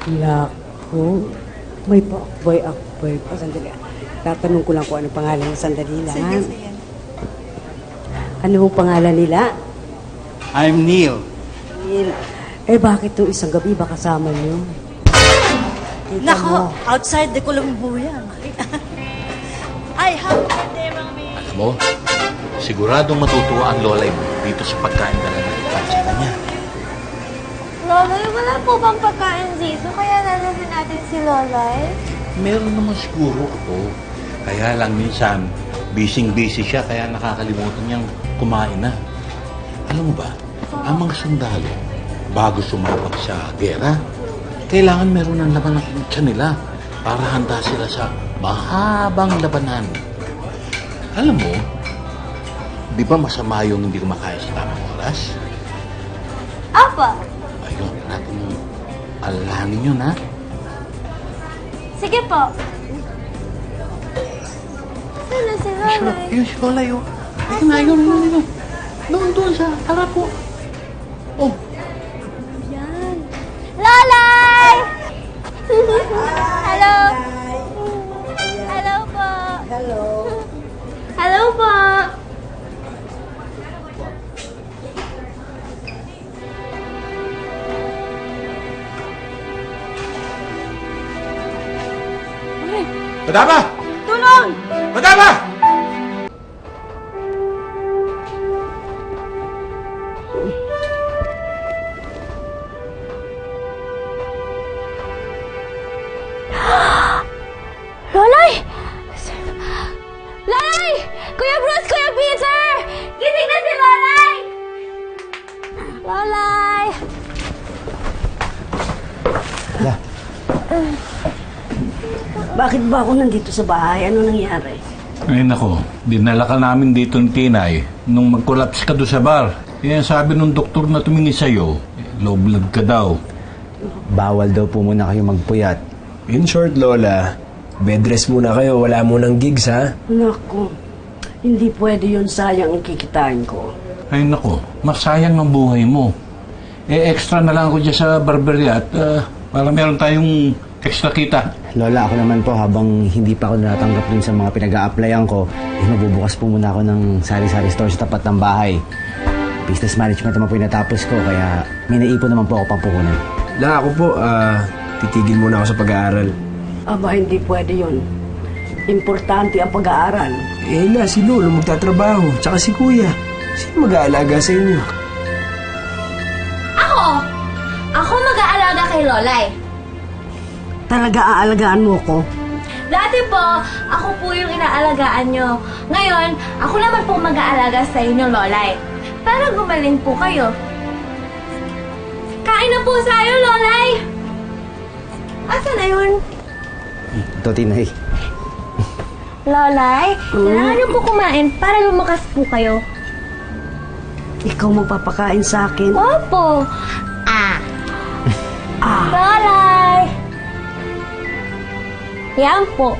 Naku, may pa-akboy pa. Sandali. Tatanong ko lang kung ano pangalan niya. Sandali lang. Sige. Ano ho pangalan nila? I'm Neil. Neil. Eh, bakit itong isang gabi ba kasama niyo? Nako, outside de Columbuyan. Ay, happy birthday, Mami. Alam mo, siguradong matutuwa ang lola mo dito sa pagkain na lang sa kanya. Loloy, wala po bang pagkain dito? Kaya nalasin natin si Loloy? Meron naman siguro ako. Kaya lang minsan, busy siya kaya nakakalimutan niyang kumain na. Alam mo ba, ang mga sundalo, bago sumabak sa gera, kailangan meron ng laman ng tiyan nila para handa sila sa mahabang labanan. Alam mo, di ba masama yung hindi kumakain sa tamang oras? Apa? Ayun, natin alalahanin yun, ha? Sige po. Sino si Loloy? Yun si Lola yun. Ayun. Doon sa harap ko. Oh. Yan. Loloy! Hello? Hello po. Hello. Hello po. Madama! Tulong! Madama! Loloy! Loloy! Kuya Bruce! Kuya Peter! Gising na si Loloy! Loloy! Bakit ba ako nandito sa bahay? Ano nangyari? Ay nako, dinala ka namin dito ng Tinay nung mag-collapse ka doon sa bar. Kaya sabi nung doktor na tumingin sa'yo, low blood ka daw. Bawal daw po muna kayo magpuyat. In short, Lola, bed rest muna kayo. Wala munang gigs, ha? Naku, hindi pwede yun. Sayang ang kikitain ko. Ay nako, masayang ang buhay mo. Extra na lang ako dyan sa barberia at para meron tayong extra kita. Lola, ako naman po, habang hindi pa ako natanggap dun sa mga pinag-a-applyan ko, mabubukas po muna ako ng sari-sari store sa tapat ng bahay. Business management naman po yung natapos ko, kaya may naipon naman po ako pampuhunan. La, ako po, titigil muna ako sa pag-aaral. Aba, hindi pwede yun. Importante ang pag-aaral. Eh la, si Lolo magtatrabaho, tsaka si Kuya. Sino mag-aalaga sa inyo? Ako! Ako mag-aalaga kay Lolay. Talaga aalagaan mo ko? Dati po, ako po yung inaalagaan nyo. Ngayon, ako naman po mag-aalaga sa inyo, Lolay. Para gumaling po kayo. Kain na po tayo, Lolay! Asa na yun? Ito, Tinay. Lolay, kailangan niyo po kumain para lumakas po kayo. Ikaw magpapakain sa akin? Opo! Lolay! Yan po.